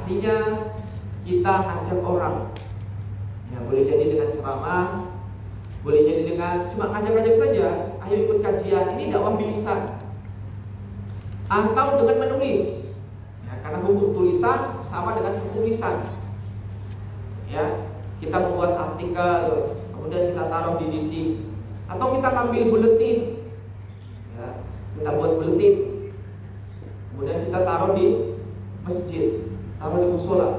artinya kita ngajak orang. Ya, boleh jadi dengan ceramah, boleh jadi dengan cuma ngajak-ngajak saja, ayo ikut kajian. Ini dakwah bilisan. Atau dengan menulis. Ya, karena hukum tulisan sama dengan hukum lisan. Ya, kita membuat artikel, kemudian kita taruh di dinding, atau kita ambil buletin. Ya, kita buat buletin. Kemudian kita taruh di masjid, taruh di musola.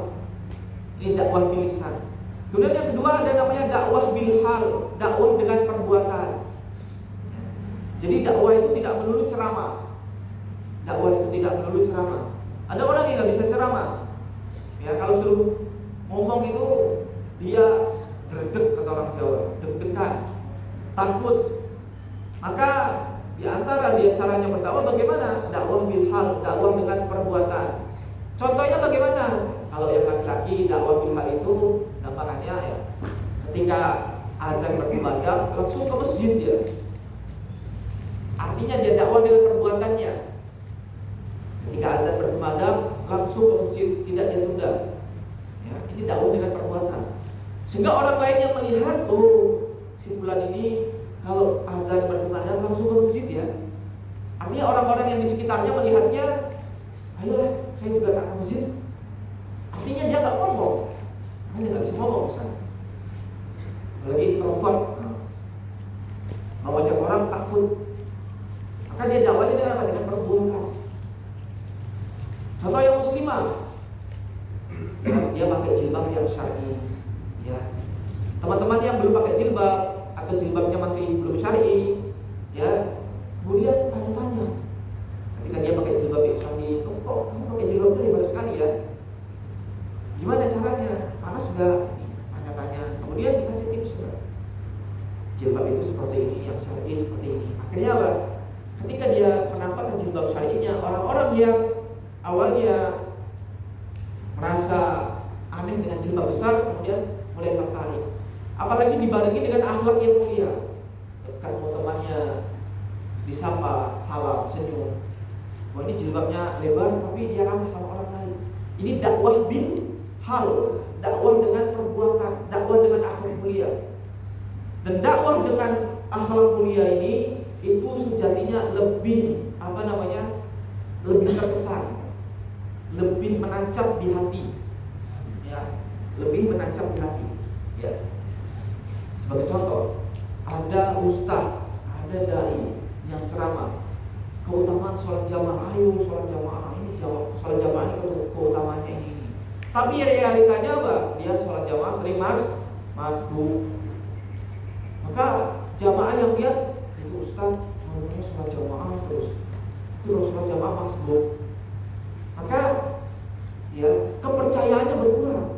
Ini dakwah bilisan. Kemudian yang kedua ada namanya dakwah bilhal, dakwah dengan perbuatan. Jadi dakwah itu tidak melulu ceramah. Dakwah itu tidak melulu ceramah. Ada orang yang nggak bisa ceramah. Ya, kalau suruh ngomong itu dia deg-deg, kata orang Jawa, deg-degan, takut. Maka di antara dia caranya berdakwah bagaimana? Dakwah bilhal, dakwah dengan perbuatan. Contohnya bagaimana? Kalau yang laki-laki dakwah bilhal itu gambarannya ya, ketika azan berkumandang langsung ke masjid dia. Artinya dia dakwah dengan perbuatannya. Ketika azan berkumandang langsung ke masjid, tidak ditunda. Ya, ini dakwah dengan perbuatan. Sehingga orang lain yang melihat, oh, si fulan ini kalau azan berkumandang langsung ke masjid ya. Artinya orang-orang yang di sekitarnya melihatnya, ayolah saya juga tak ke masjid. Artinya dia nggak ngomong, dia nggak bisa ngomong misalnya. Lagi introvert, mau ajak orang takut. Maka dia dakwahnya dengan apa? Dengan perbuatan. Contoh yang muslimah, ya, dia pakai jilbab yang syar'i. Ya, teman-teman yang belum pakai jilbab atau jilbabnya masih belum syar'i, ya, kemudian tanya-tanya. Ketika dia pakai jilbab yang syar'i, kok kamu pakai jilbabnya lebar sekali ya? Gimana caranya? Panas enggak? Tanya-tanya. Kemudian dikasih tips enggak? Jilbab itu seperti ini, yang syar'i seperti ini. Akhirnya apa? Ketika dia menampakkan jilbab syar'inya, orang-orang yang awalnya merasa aneh dengan jilbab besar, kemudian mulai tertarik. Apalagi dibarengi dengan akhlak yang mulia. Ketemu temannya, disapa, salam, senyum. Wah, ini jilbabnya lebar, tapi dia ramah sama orang lain. Ini dakwah bil hal, dakwah dengan perbuatan, dakwah dengan akhlak mulia. Dan dakwah dengan akhlak mulia ini itu sejatinya lebih lebih terkesan, lebih menancap di hati, ya, lebih menancap di hati. Ya. Sebagai contoh, ada ustaz, ada dai yang ceramah keutamaan sholat jamaah, ayo sholat jamaah ini, sholat jamaah ini keutamaannya ini. Tapi realitanya apa? Dia sholat jamaah sering masbuk. Maka jamaah yang lihat itu ustaz ngomongnya sholat jamaah terus sholat jamaah masbuk. Maka ya kepercayaannya berkurang.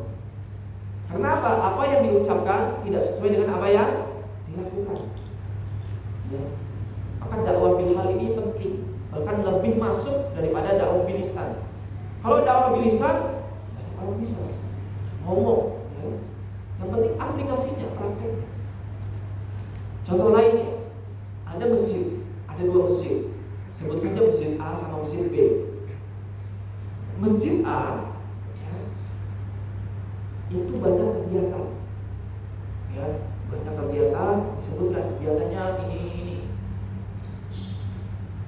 Karena apa? Apa yang diucapkan tidak sesuai dengan apa yang dilakukan. Ya. Maka dakwah bilhal ini penting, bahkan lebih masuk daripada dakwah bilisan. Kalau dakwah bilisan, kalau bisa ngomong, ya. Yang penting aplikasinya, prakteknya. Contoh lainnya, ada masjid, ada dua masjid. Sebut saja masjid A sama masjid B. Masjid A, ya, itu banyak kegiatan, ya, banyak kegiatan. Disebutkan kegiatannya ini.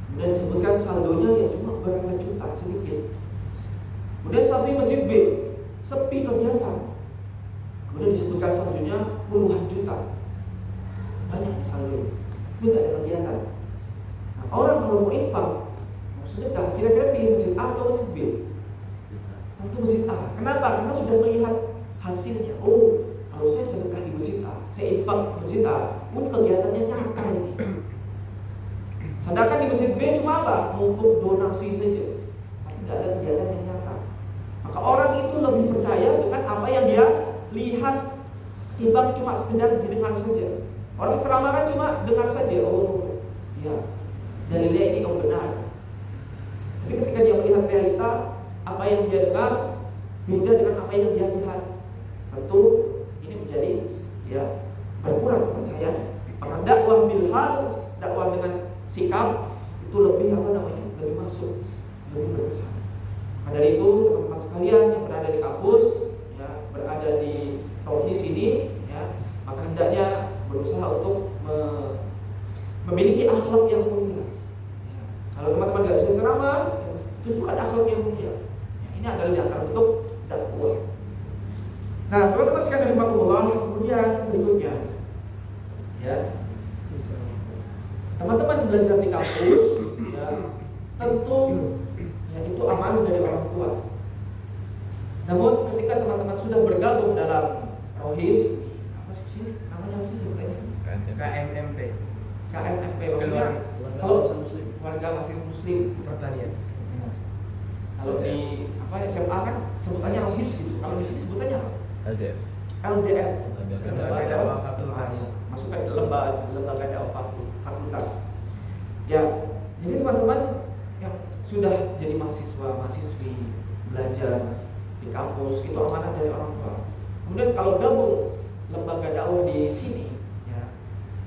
Kemudian disebutkan saldonya ya cuma berapa juta, sedikit. Kemudian satu masjid B, sepi kegiatan. Kemudian disebutkan saldonya puluhan juta. Banyak saldo, tapi tidak ada kegiatan. Nah, orang kalau mau infak, mau sedekah, kira-kira pilih masjid A atau masjid B? Tentu masjid A. Kenapa? Karena sudah melihat hasilnya. Oh, kalau saya sedekah di masjid A, saya infak di masjid A, pun kegiatannya nyata ini. Sedangkan di masjid B cuma apa? Untuk donasi saja, tapi tidak ada kegiatan yang nyata. Maka orang itu lebih percaya dengan apa yang dia lihat, timbang cuma sekedar didengar saja. Orang ceramah kan cuma dengar saja, oh ya, dalilnya ini yang benar. Tapi ketika dia melihat realita, apa yang dia dengar beda dengan apa yang dia lihat. Tentu ini menjadi ya berkurang kepercayaan. Maka dakwah bilhal, dakwah dengan sikap itu lebih lebih masuk, lebih berkesan. Maka dari itu teman-teman sekalian yang berada di adalah di antara bentuk dakwah. Nah, teman-teman sekalian rahimakumullah, kemudian berikutnya ya. Teman-teman belajar di kampus ya, tentu ya itu amanah dari orang tua. Namun ketika teman-teman sudah bergabung dalam rohis, apa sih namanya apa sih sebutannya? KMMP. KMMP maksudnya kalau warga masih muslim Pertanian. Kalau di apa SMA kan sebutannya rohis gitu. Kalau di sini sebutannya apa? LDF. LDF. Lembaga dakwah fakultas. Masuk ke lembaga dakwah fakultas. Ya, jadi teman-teman yang sudah jadi mahasiswi belajar di kampus itu amanah dari orang tua. Kemudian kalau gabung lembaga dakwah di sini, ya,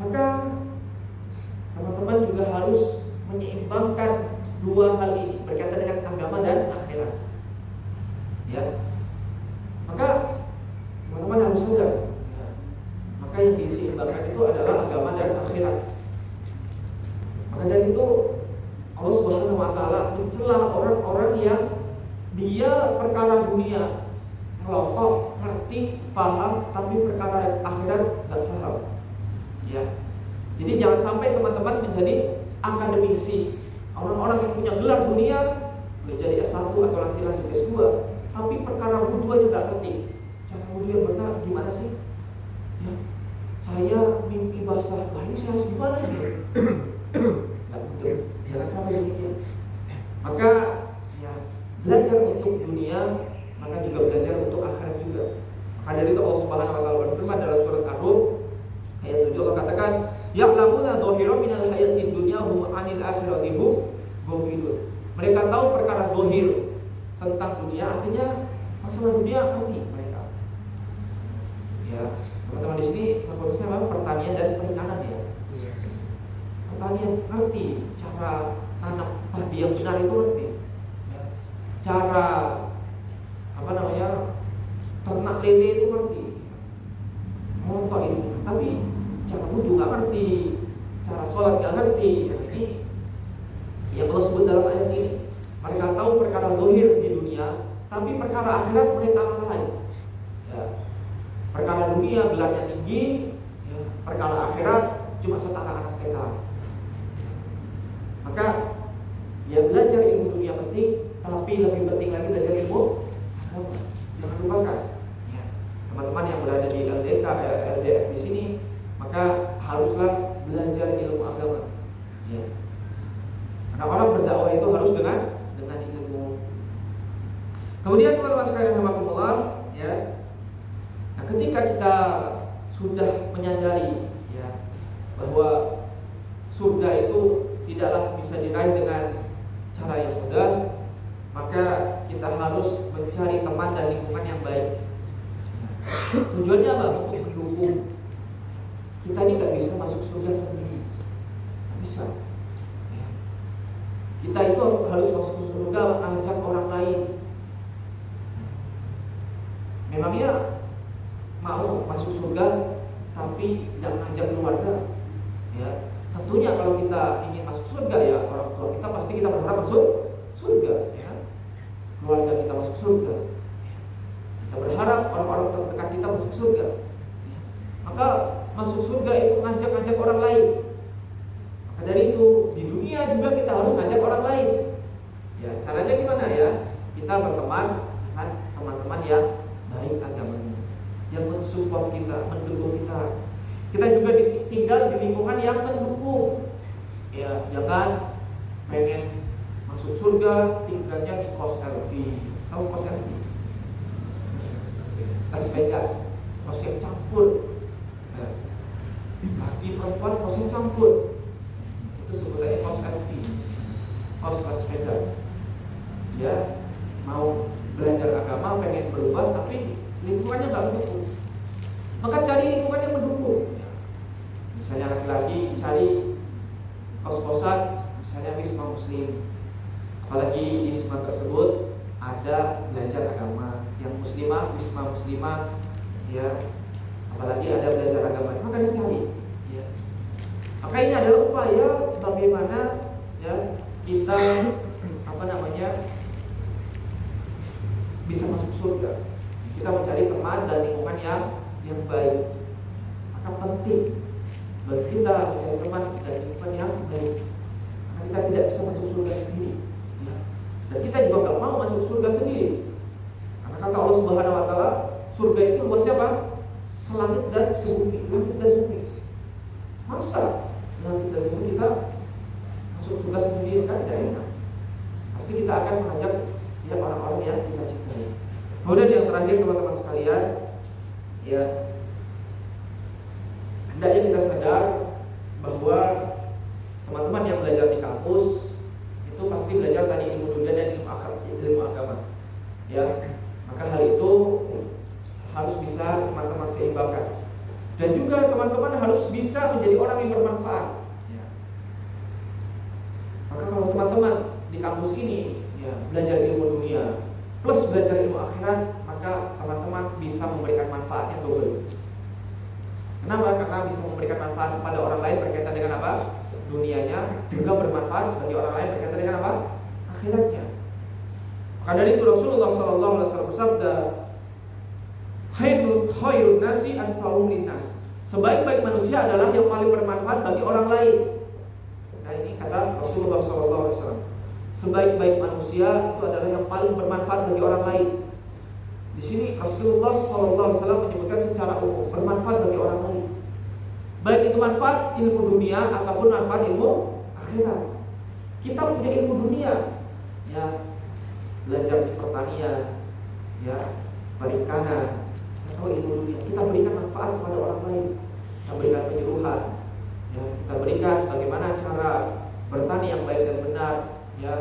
maka teman-teman juga harus menyeimbangkan dua hal ini berkaitan dengan agama dan akhirat. Ya, maka teman-teman harus sadar, ya, maka yang diseimbangkan itu adalah agama dan akhirat. Maka dari itu Allah Subhanahu Wa Taala mencela orang-orang yang dia perkara dunia ngelotok, ngerti, paham, tapi perkara akhirat nggak paham. Ya, jadi jangan sampai teman-teman menjadi akademisi, orang-orang yang punya gelar dunia, boleh jadi S1 atau nanti lanjut S2, tapi perkara wudhu aja nggak ngerti. Cara wudhu yang benar gimana sih? Ya, saya mimpi basah, ini saya harus gimana ya? Nggak betul. Jangan sampai demikian. Maka ya, belajar untuk dunia, maka juga belajar untuk akhirat juga. Maka dari itu Allah Subhanahu Wa Taala berfirman dalam surat Ar-Rum ayat 7, Allah katakan, ya'lamuna dhahiran minal hayatid dunya hum 'anil akhirati hum ghafilun. Mereka tahu perkara zahir tentang dunia, artinya masalah dunia ngerti mereka. Ya, teman-teman di sini fokusnya adalah pertanian dan perikanan ya. Pertanian ngerti cara tanam padi yang benar itu ngerti. Ya. Cara apa namanya ternak lele itu ngerti. Montok itu, tapi cara wudhu nggak ngerti, cara sholat nggak ngerti. Nah, ini yang Allah sebut dalam ayat ini. Mereka tahu perkara zahir di dunia, tapi perkara akhirat mereka lalai. Ya. Perkara dunia gelarnya tinggi, ya. Perkara akhirat cuma setara anak TK. Maka ya belajar ilmu dunia penting, tapi lebih penting lagi belajar ilmu agama. Jangan lupakan. Ya. Teman-teman yang berada di LDF di sini, maka haruslah belajar ilmu agama. Ya. Karena orang berdakwah itu harus dengan ilmu. Kemudian teman-teman sekalian rahimakumullah, ya. Nah, ketika kita sudah menyadari ya bahwa surga itu tidaklah bisa diraih dengan cara yang mudah, maka kita harus mencari teman dan lingkungan yang baik. Tujuannya apa? Untuk mendukung. Kita ini nggak bisa masuk surga sendiri, nggak bisa. Ya. Kita itu harus masuk surga mengajak orang lain. Memangnya mau masuk surga tapi nggak mengajak keluarga? Ya, tentunya kalau kita ingin masuk surga ya orang tua kita pasti kita berharap masuk surga. Ya. Keluarga kita masuk surga. Kita berharap orang-orang terdekat kita masuk surga. Ya. Maka masuk surga itu ngajak-ngajak orang lain. Maka dari itu di dunia juga kita harus ngajak orang lain. Ya, caranya gimana ya? Kita berteman dengan teman-teman yang baik agamanya, yang mensupport kita, mendukung kita. Kita juga tinggal di lingkungan yang mendukung. Ya, jangan pengen masuk surga tinggalnya di kos LV. Tahu kos LV? Las Vegas, kos yang campur. Laki perempuan kos yang campur. Itu sebutannya kos LV, kos Las Vegas. Ya, mau belajar agama, pengen berubah, tapi lingkungannya nggak mendukung. Maka cari lingkungan yang mendukung. Misalnya laki-laki cari kos-kosan, misalnya wisma muslim. Apalagi di wisma tersebut ada belajar agama, yang muslimah, wisma muslimah, ya. Apalagi ada belajar agama, maka dicari. Ya. Maka ini adalah upaya bagaimana ya kita bisa masuk surga. Kita mencari teman dan lingkungan yang baik. Maka penting bagi kita mencari teman dan lingkungan yang baik. Karena kita tidak bisa masuk surga sendiri. Ya. Dan kita juga gak mau masuk surga sendiri. Karena kata Allah Subhanahu Wa Taala, surga itu buat siapa? Selangit dan sebumi, langit dan bumi. Masa langit dan bumi kita masuk surga sendiri kan tidak enak. Pasti kita akan mengajak orang-orang yang kita cintai. Kemudian yang terakhir teman-teman sekalian, ya hendaknya kita sadar bahwa teman-teman yang belajar di kampus itu pasti belajar tadi ilmu dunia dan ilmu agama. Ya, maka hal itu harus bisa teman-teman seimbangkan. Dan juga teman-teman harus bisa menjadi orang yang bermanfaat. Ya. Maka kalau teman-teman di kampus ini ya, belajar ilmu dunia plus belajar ilmu akhirat, maka teman-teman bisa memberikan manfaat yang double. Kenapa? Karena bisa memberikan manfaat kepada orang lain berkaitan dengan apa? Dunianya, juga bermanfaat bagi orang lain berkaitan dengan apa? Akhiratnya. Maka dari itu Rasulullah SAW bersabda, khairun nasi anfa'uhum linnas. Sebaik-baik manusia adalah yang paling bermanfaat bagi orang lain. Nah ini kata Rasulullah SAW. Sebaik-baik manusia itu adalah yang paling bermanfaat bagi orang lain. Di sini Rasulullah SAW menyebutkan secara umum bermanfaat bagi orang lain. Baik itu manfaat ilmu dunia ataupun manfaat ilmu akhirat. Kita punya ilmu dunia, ya belajar di pertanian, ya perikanan, atau ilmu dunia. Kita berikan manfaat kepada orang lain. Kita berikan penyuluhan, ya kita berikan bagaimana cara bertani yang baik dan benar, ya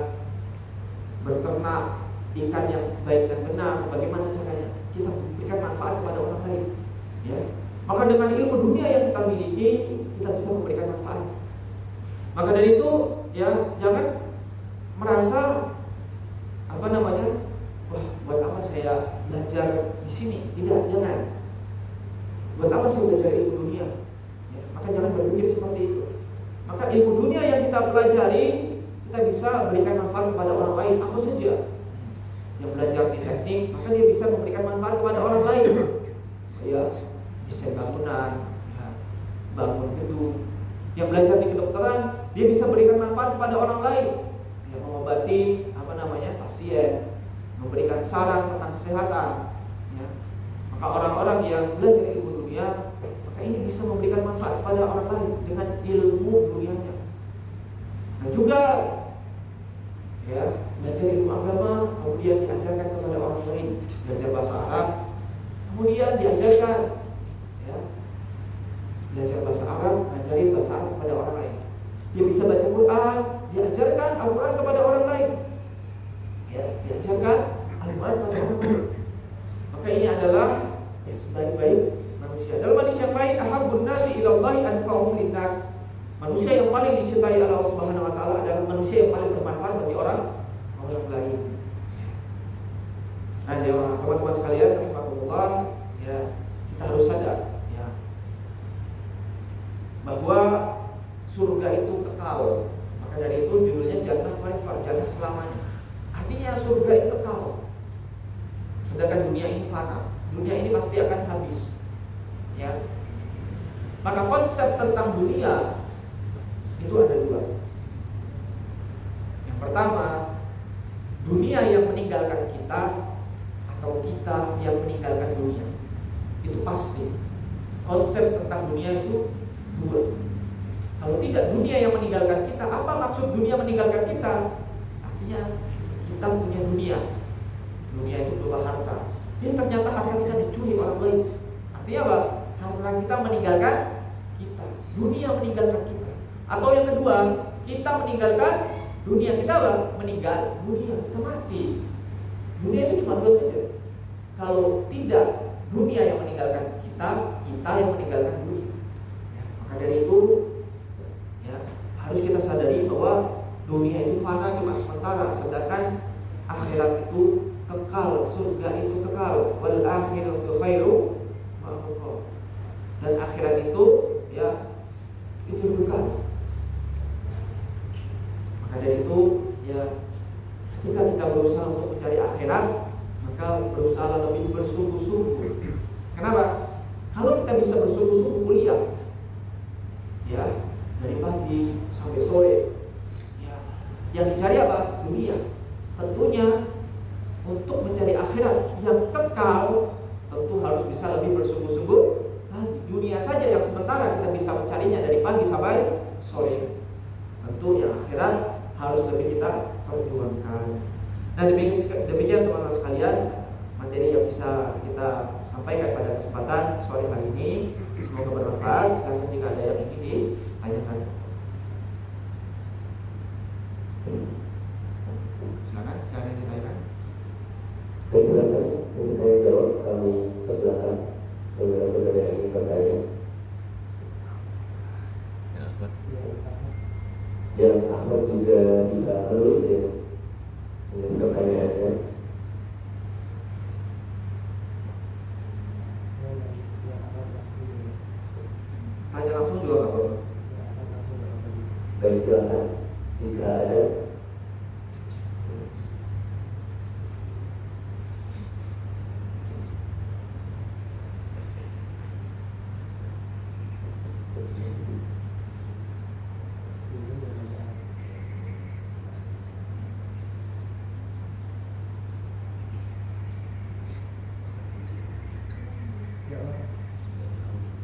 berternak ikan yang baik dan benar, bagaimana caranya kita berikan manfaat kepada orang lain, ya. Maka dengan ilmu dunia yang kita miliki, kita bisa memberikan manfaat. Maka dari itu, ya jangan merasa wah buat apa saya belajar di sini? Tidak, jangan. Buat apa saya belajar ilmu dunia? Ya, maka jangan berpikir seperti itu. Maka ilmu dunia yang kita pelajari, kita bisa berikan manfaat kepada orang lain. Apa saja yang belajar di teknik, maka dia bisa memberikan manfaat kepada orang lain. Ya, desain bangunan, ya, bangun gedung. Yang belajar di kedokteran, dia bisa berikan manfaat kepada orang lain. Ya, mengobati pasien, memberikan saran tentang kesehatan. Ya. Maka orang-orang yang belajar ilmu dunia, maka ini bisa memberikan manfaat kepada orang lain dengan ilmu dunianya. Nah juga ya, belajar ilmu agama, kemudian diajarkan kepada orang lain, belajar bahasa Arab, kemudian diajarkan ya, belajar bahasa Arab, ngajarin bahasa Arab kepada orang lain. Dia bisa baca Quran, diajarkan Al-Quran kepada orang lain. Ya, diajarkan Al-Quran kepada orang lain. Maka ini adalah ya, sebaik-baik manusia. Dalam hadis yang lain, ahabbun nasi ilallahi anfa'uhum linnas. Manusia yang paling dicintai Allah Subhanahu wa taala adalah manusia yang paling bermanfaat bagi orang lain. Nah, teman-teman sekalian, rahimahullah, ya, kita harus sadar ya, bahwa surga itu kekal. Maka dari itu judulnya jannah khalifah, jannah selamanya. Artinya surga itu kekal. Sedangkan dunia ini fana. Dunia ini pasti akan habis. Ya. Maka konsep tentang dunia itu ada dua. Yang pertama, dunia yang meninggalkan kita atau kita yang meninggalkan dunia. Itu pasti. Konsep tentang dunia itu dua. Kalau tidak dunia yang meninggalkan kita, apa maksud dunia meninggalkan kita? Artinya kita punya dunia. Dunia itu berupa harta. Dan ternyata harta kita dicuri orang lain. Artinya apa? Harta kita meninggalkan kita. Dunia meninggalkan kita. Atau yang kedua, kita meninggalkan dunia. Kita apa? Meninggal dunia. Kita mati. Dunia itu cuma dua saja. Kalau tidak dunia yang meninggalkan kita, kita yang meninggalkan dunia. Ya, maka dari itu harus kita sadari bahwa dunia itu fana, cuma sementara, sedangkan akhirat itu kekal, surga itu kekal. Wal akhiratu khairu wa abqa. Dan akhirat itu ya itu kekal. Maka dari itu ya, ketika kita berusaha untuk mencari akhirat, maka maka berusaha lebih bersungguh-sungguh. Kenapa? Kalau kita bisa bersungguh-sungguh kuliah, ya dari pagi sampai sore, ya yang dicari apa? Dunia. Tentunya untuk mencari akhirat yang kekal, tentu harus bisa lebih bersungguh-sungguh. Nah, dunia saja yang sementara kita bisa mencarinya dari pagi sampai sore. Tentu yang akhirat harus lebih kita perjuangkan. Nah, demikian teman-teman sekalian, materi yang bisa kita sampaikan pada kesempatan sore hari ini. Semoga bermanfaat. Silakan jika ada yang ingin ditanyakan. Silakan, ada yang ditanyakan. Baik, silakan. Untuk saya jawab, kami persilakan saudara-saudara yang ingin bertanya. Yang Ahmad juga bisa menulis ya, menulis pertanyaannya. Tanya langsung juga nggak apa-apa. Baik, silakan. Jika ada.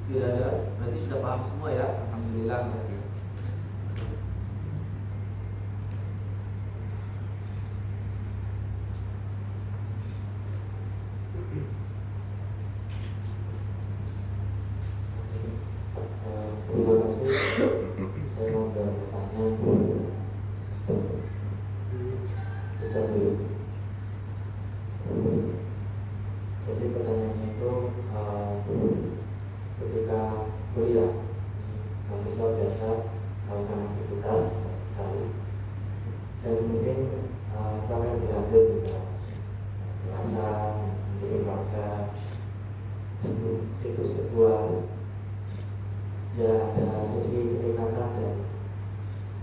Tidak ada, berarti sudah paham semua ya. Alhamdulillah berarti. Terima kasih. Saya mau bertanya. Kita dulu. Jadi pertanyaannya itu ketika kuliah mahasiswa biasa melakukan aktivitas sekali dan mungkin kalian dilanjut juga merasa menjadi keluarga, dan itu sebuah ya ada sisi kenikmatan dan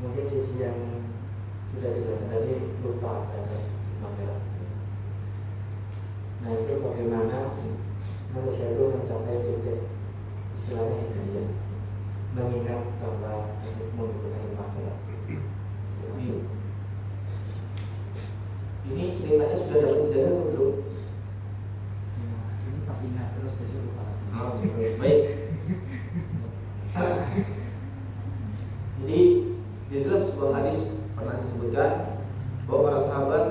mungkin sisi yang sudah dijelaskan tadi lupa ada akhirat. Nah, itu bagaimana manusia itu mencapai titik istilahnya hidayah, mengingat bahwa untuk menggunakan akhirat. Ini ceritanya sudah dapat hidayah atau belum? Ini pas ingat terus besok lupa lagi. Oh, baik. Jadi di dalam sebuah hadis pernah disebutkan bahwa para sahabat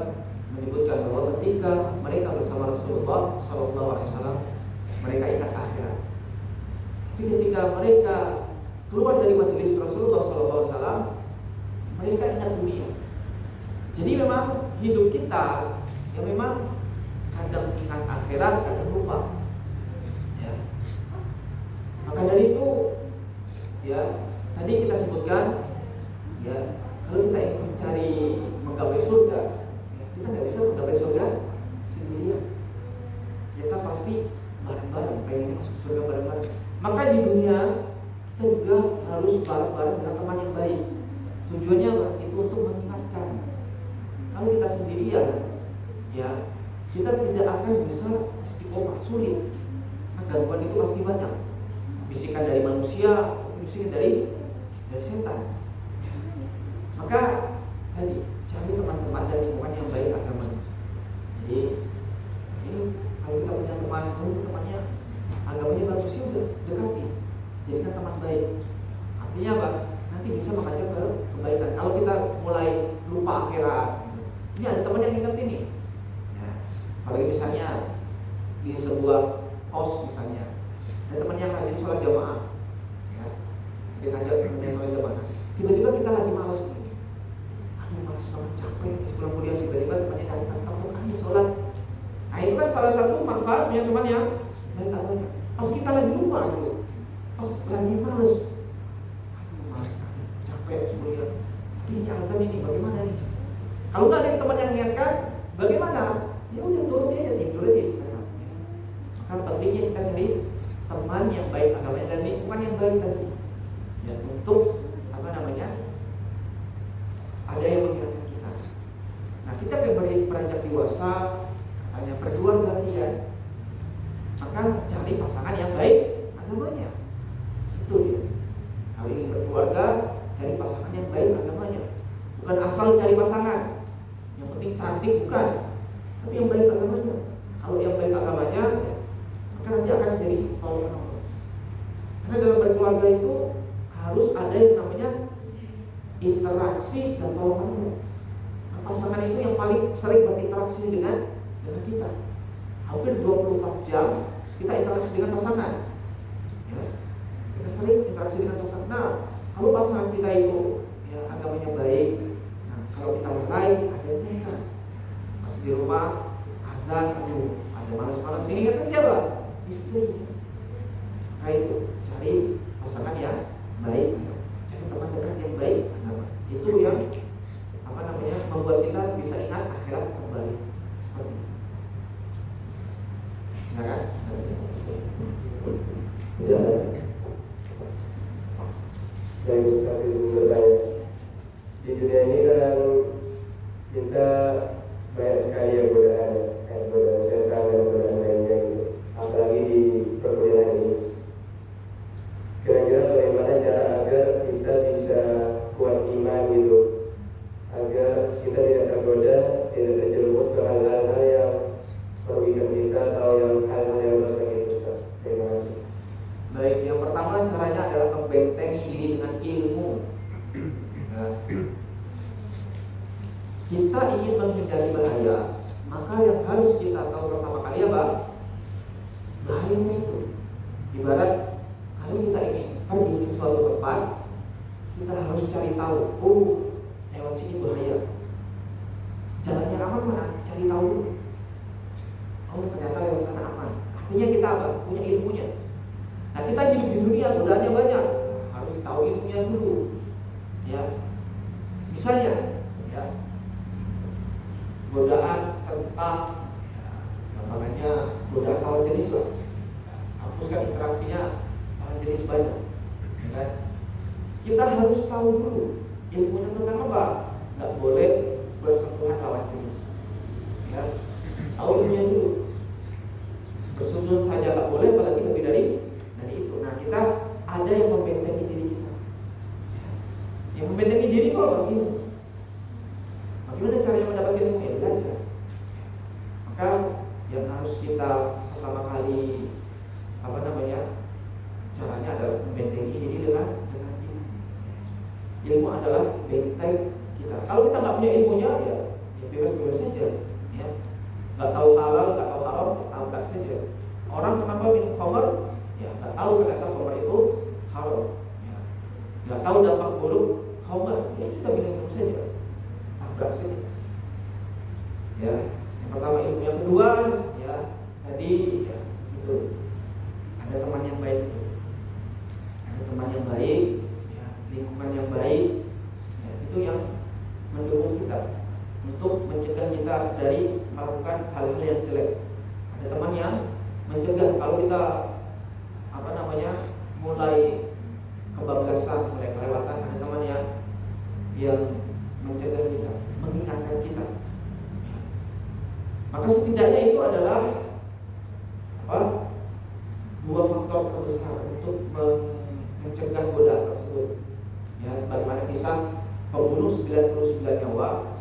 menyebutkan bahwa ketika mereka bersama Rasulullah SAW, mereka ingat akhirat. Tapi ketika mereka keluar dari majelis Rasulullah SAW, mereka ingat dunia. Jadi memang hidup kita ya memang kadang ingat akhirat, kadang lupa. Ya. Maka dari itu, ya tadi kita sebutkan, ya kalau kita ingin mencari menggapai surga, ya, kita nggak bisa menggapai surga sendirian. Kita pasti bareng-bareng, pengen masuk surga bareng-bareng. Maka di dunia kita juga harus bareng-bareng dengan teman yang baik. Tujuannya apa? Itu untuk mengingatkan. Kalau kita sendirian, ya kita tidak akan bisa istiqomah, sulit. Nah, gangguan itu pasti banyak. Bisikan dari manusia, bisikan dari setan. Maka tadi cari teman-teman dan lingkungan yang baik agama. Jadi ini kalau kita punya teman, temannya agamanya bagus, ya udah dekati, jadikan teman baik. Artinya apa? Nanti bisa mengajak ke kebaikan. Kalau kita mulai lupa akhirat, ini ada teman yang ingat ini. Ya, apalagi misalnya di sebuah kos misalnya, ada teman yang rajin sholat jamaah, ya, sering ngajak temannya sholat jamaah. Tiba-tiba kita lagi malas nih, aduh malas banget, capek sebelum kuliah, tiba-tiba temannya datang, ayo sholat. Nah itu kan salah satu manfaat punya teman yang baik agama. Pas kita lagi lupa gitu, pas lagi malas, aduh malas, capek sebelumnya. Ini azan ini bagaimana nih? Kalau nggak ada teman yang mengingatkan, bagaimana? Ya udah turuti aja, tidur aja istirahat. Maka pentingnya kita cari teman yang baik agamanya dan lingkungan yang baik tadi. Ya untuk apa namanya? Ada yang mengingatkan kita. Nah kita beranjak dewasa, hanya berdua kalian, maka cari pasangan yang baik agamanya. Itu dia. Kalau ingin berkeluarga, cari pasangan yang baik agamanya. Bukan asal cari pasangan, yang penting cantik, bukan, tapi yang baik agamanya. Kalau yang baik agamanya, maka nanti akan jadi tolongan Allah. Karena dalam berkeluarga itu harus ada yang namanya interaksi dan tolongan Allah. Nah, pasangan itu yang paling sering berinteraksi dengan kita. Hampir 24 jam kita interaksi dengan pasangan. Ya, kita sering interaksi dengan pasangan. Nah, kalau pasangan kita itu ya agamanya baik, nah kalau kita mulai ada yang pas di rumah ada malas-malas, yang ingatkan siapa? Istri. Nah itu cari pasangan yang baik, cari teman dekat yang baik. Nah, itu yang membuat kita bisa ingat akhirat kembali. Seperti itu. Silakan. Yang sekali bertanya, di dunia ini kan kita banyak sekali yang godaan setan dan godaan lainnya gitu. Apalagi di perkuliahan ini. Kira-kira bagaimana cara agar kita bisa kuat iman gitu, agar kita tidak tergoda, tidak terjerumus ke hal-hal yang merugikan kita atau yang hal-hal yang dosa gitu. Terima kasih. Baik, yang pertama caranya adalah membentengi diri dengan ilmu. Nah, kita ingin menghindari bahaya, maka yang harus kita tahu pertama kali apa? Bahayanya itu. Ibarat kalau kita ingin pergi ke suatu tempat, kita harus cari tahu, oh lewat sini bahaya. Jalannya aman mana? Cari tahu dulu. Oh ternyata lewat sana aman. Artinya kita apa? Punya ilmunya. Nah kita hidup di dunia godaannya banyak, harus tahu ilmunya dulu. Ya, misalnya, ya, godaan tentang, namanya godaan lawan jenis lah. Hapuskan interaksinya lawan jenis banyak. Ya kan? Kita harus tahu dulu ilmunya tentang apa. Nggak boleh bersentuhan lawan jenis. Ya, tahu ilmunya dulu. Bersentuhan saja nggak boleh, apalagi lebih dari itu. Nah kita ada yang membentengi diri kita. Yang membentengi diri itu apa? Ilmu. Bagaimana caranya mendapatkan ilmu? Ya belajar. Maka yang harus kita pertama kali caranya adalah membentengi diri dengan ilmu. Ilmu adalah benteng kita. Kalau kita nggak punya ilmunya, ya bebas-bebas saja. Ya, nggak tahu halal, nggak tahu haram, tabrak saja. Orang kenapa minum khamar? Ya, nggak tahu ternyata khamar itu haram. Ya, nggak tahu dampak buruk khamar, ya sudah minum saja, tabrak saja. Ya, yang pertama ilmu, yang kedua, ya tadi ya itu ada teman yang baik, ada teman yang baik, ya, lingkungan yang baik, ya, itu yang mendukung kita untuk mencegah kita dari melakukan hal-hal yang jelek. Ada teman yang mencegah kalau kita mulai kebablasan, mulai kelewatan. Ada teman yang mencegah kita, mengingatkan kita. Maka setidaknya itu adalah dua faktor terbesar untuk mencegah godaan tersebut. Ya, sebagaimana kisah pembunuh 99 nyawa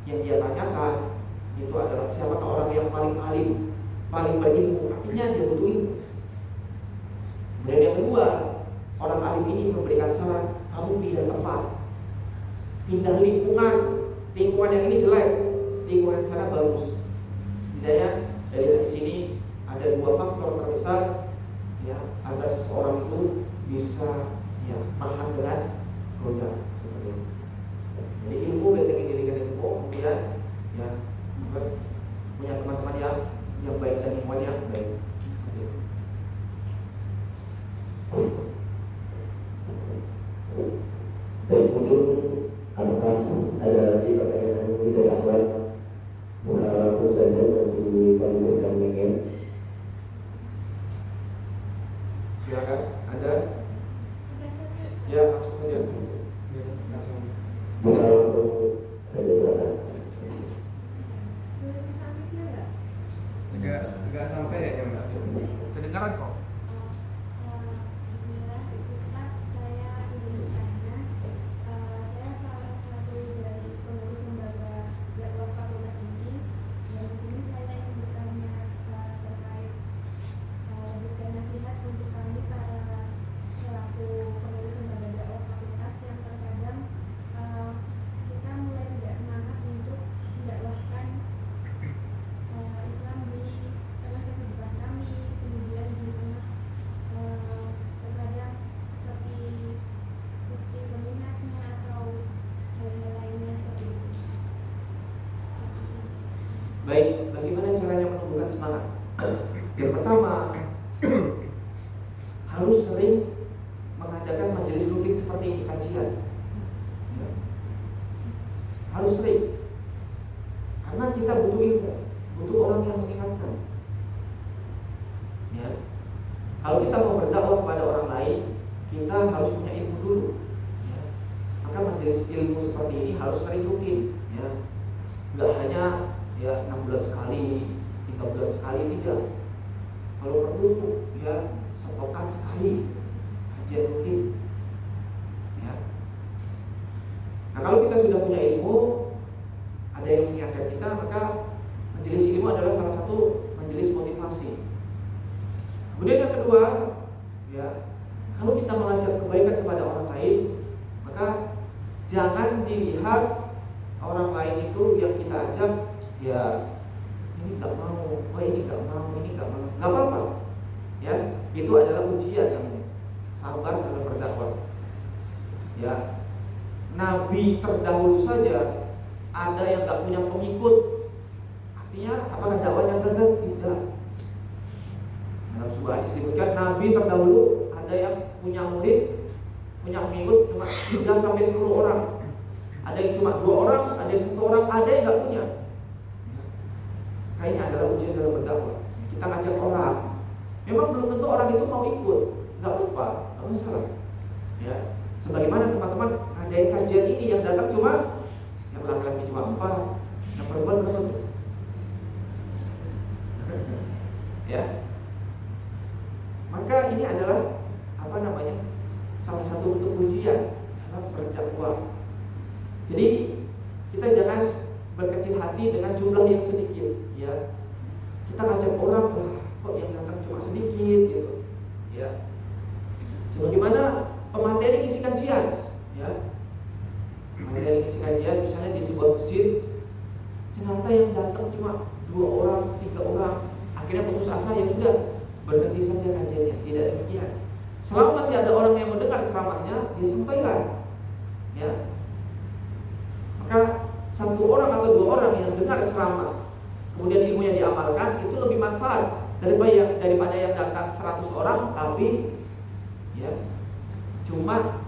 yang dia tanyakan itu adalah siapakah orang yang paling alim, paling berilmu. Artinya dia butuh ilmu. Kemudian yang kedua, orang alim ini memberikan saran, kamu pindah tempat, pindah lingkungan yang ini jelek, lingkungan sana bagus. Setidaknya dari sini ada dua faktor terbesar, ya, agar seseorang itu bisa ya tahan dengan godaan seperti itu. Jadi ilmu, bentengi diri dengan ilmu, kemudian ya punya teman-teman yang baik dan lingkungan yang baik. Seperti itu. Baik, mungkin apakah ada lagi pertanyaan kita yang lain? Langsung saja nanti kami berikan mic. Silakan, ada? Ya, langsung saja. Bisa langsung Enggak sampai ya Mbak. Kedengaran kok. Bismillah, Ustaz, saya ingin bertanya. Saya salah satu dari pengurus lembaga dakwah fakultas ini, dan di sini saya ingin bertanya terkait berikan nasihat untuk kami para selaku pengurus lembaga dakwah fakultas yang terkadang kita mulai tidak semangat untuk mendakwahkan Islam di tengah kesibukan kami, kemudian di tengah terkadang seperti peminatnya atau hal-hal lainnya seperti itu. Baik, bagaimana caranya menumbuhkan semangat? Yang pertama, harus sering mengadakan majelis rutin seperti ini, kajian. Ya. Harus sering, karena kita butuh ilmu, butuh orang yang mengingatkan. Ya. Kalau kita mau berdakwah kepada orang lain, kita harus punya ilmu dulu. Ya. Maka majelis ilmu seperti ini harus sering rutin. Ya. Nggak hanya 6 bulan sekali, 3 bulan sekali, tidak. Kalau perlu ya sepekan sekali kajian rutin. Ya. Nah, kalau kita sudah punya ilmu, ada yang mengingatkan kita, maka majelis ilmu adalah salah satu majelis motivasi. Kemudian yang kedua, ya, kalau kita mengajak kebaikan kepada orang lain, maka jangan dilihat orang lain itu yang kita ajak, ya ini nggak mau, oh ini nggak mau, ini nggak mau, nggak apa-apa. Ya, itu adalah ujian namanya. Sabar dalam berdakwah. Ya, Nabi terdahulu saja ada yang nggak punya pengikut. Artinya apakah dakwahnya gagal? Tidak. Dalam sebuah hadis disebutkan Nabi terdahulu ada yang punya murid, punya pengikut cuma 3 sampai 10 orang. Ada yang cuma 2 orang, ada yang 1 orang, ada yang nggak punya. Kayaknya adalah ujian dalam berdakwah. Kita ngajak orang, memang belum tentu orang itu mau ikut, nggak apa-apa, nggak masalah. Ya, sebagaimana teman-teman ada yang kajian ini yang datang cuma yang laki-laki cuma 4, yang perempuan berapa? Ya, maka ini adalah salah satu bentuk ujian dalam berdakwah. Jadi kita jangan berkecil hati dengan jumlah yang sedikit, ya. Kita ngajak orang, kok yang datang cuma sedikit gitu, ya. Sebagaimana pemateri ngisi kajian, ya. Pemateri ngisi kajian misalnya di sebuah masjid, ternyata yang datang cuma 2 orang, 3 orang, akhirnya putus asa, ya sudah, berhenti saja kajiannya. Tidak demikian. Selama masih ada orang yang mendengar ceramahnya, dia sampaikan, ya. Maka 1 orang atau 2 orang yang dengar ceramah, kemudian ilmunya diamalkan, itu lebih manfaat daripada yang datang 100 orang tapi ya cuma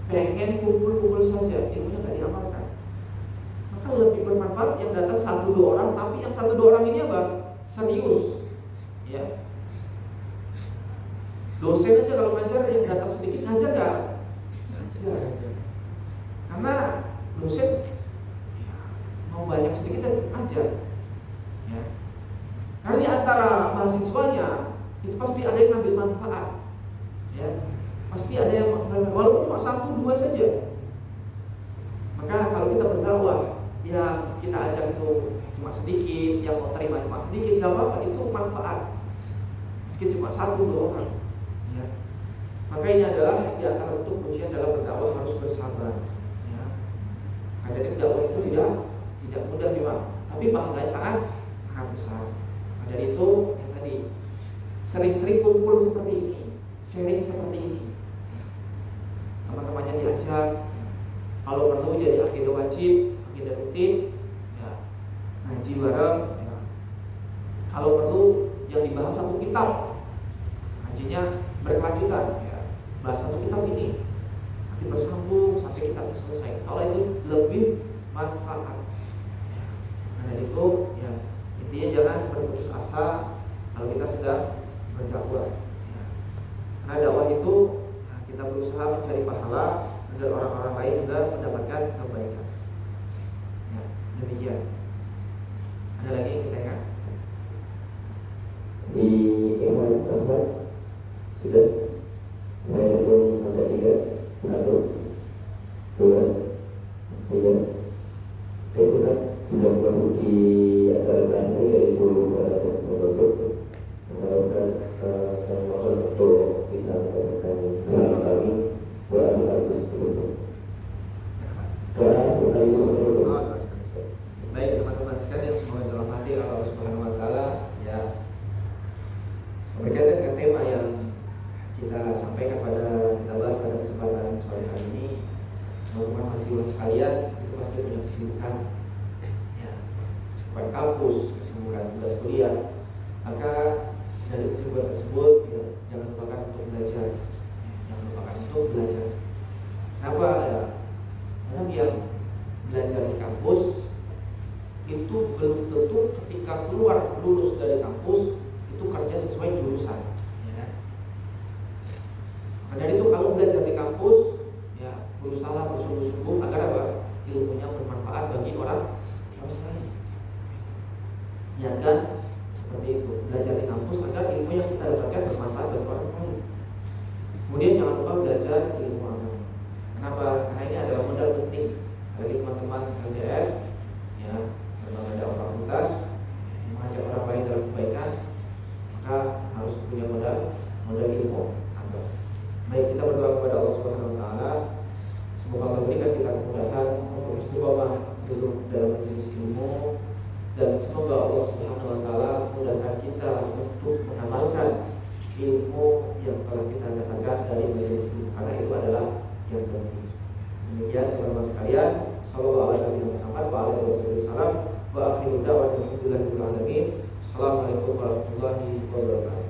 pengen kumpul-kumpul saja, ilmunya nggak diamalkan. Maka lebih bermanfaat yang datang 1-2 orang, tapi yang 1-2 orang ini apa? Serius, ya. Dosen aja kalau ngajar yang datang sedikit ngajar nggak? Ngajar. Karena dosen ya, mau banyak sedikit aja, ya. Karena di antara mahasiswanya itu pasti ada yang ngambil manfaat, ya. Pasti ada yang walaupun cuma 1-2 saja. Maka kalau kita berdakwah, yang kita ajak itu cuma sedikit, yang mau terima cuma sedikit, nggak apa-apa, itu manfaat. Meski cuma 1-2 orang, ya. Maka ini adalah di antara bentuk ujian dalam berdakwah, harus bersabar. Dari dakwah itu tidak mudah memang, tapi pahalanya sangat besar. Dari itu yang tadi sering-sering kumpul seperti ini, sharing seperti ini, teman-temannya diajak, kalau perlu jadi akidah wajib, akidah rutin, ya, ngaji bareng, ya. Kalau perlu yang dibahas 1 kitab, ngajinya berkelanjutan, ya. Bahas 1 kitab ini bersambung sampai kita selesai. Soalnya itu lebih manfaat. Nah, itu ya intinya jangan berputus asa kalau kita sudah berdakwah. Ya. Karena dakwah itu kita berusaha mencari pahala agar orang-orang lain juga mendapatkan kebaikan. Ya, demikian. Ada lagi yang kita ingat? Di Ikhwan Ahmad sudah. Saya hitung sampai 3. 1, 2, 3. Baik Ustaz, sudah memasuki acara terakhir yaitu menutup. Ustaz kami mohon untuk bisa membacakan bersama kami doa sekaligus penutup. Doa sekaligus penutup. Baik teman-teman sekalian, semoga dirahmati oleh Allah Subhanahu Wa Taala. Ya, berkaitan dengan tema yang kita sampaikan kita bahas pada kesempatan sore hari ini, teman-teman mahasiswa sekalian itu pasti punya kesibukan, ya, kesibukan kampus, kesibukan tugas kuliah. Maka dari kesibukan tersebut, ya, jangan lupakan untuk belajar, ya, jangan lupakan untuk belajar. Kenapa ya? Karena biar belajar di kampus itu belum tentu ketika keluar lulus dari kampus itu kerja sesuai jurusan, ya kan? Maka dari itu kalau belajar di kampus, ya berusaha bersungguh-sungguh agar apa? Ilmunya bermanfaat bagi orang lain. Ya kan? Seperti itu. Belajar di kampus agar ilmu yang kita dapatkan bermanfaat bagi orang lain. Kemudian jangan lupa belajar ilmu agama. Kenapa? Karena ini adalah modal penting bagi teman-teman LDR, ya, ada fakultas yang mengajak orang lain dalam kebaikan, maka harus punya modal ilmu agama. Baik, kita berdoa kepada Allah Subhanahu Wa Taala, semoga Allah berikan kita kemudahan untuk istiqomah duduk dalam majelis ilmu, dan semoga Allah Subhanahu Wa Taala mudahkan kita untuk mengamalkan ilmu yang telah kita dapatkan dari majelis ilmu, karena itu adalah yang penting. Demikian teman-teman sekalian, sallallahu alaihi wasallam wa akhiru da'wana alhamdulillahi rabbil alamin. Assalamualaikum warahmatullahi wabarakatuh.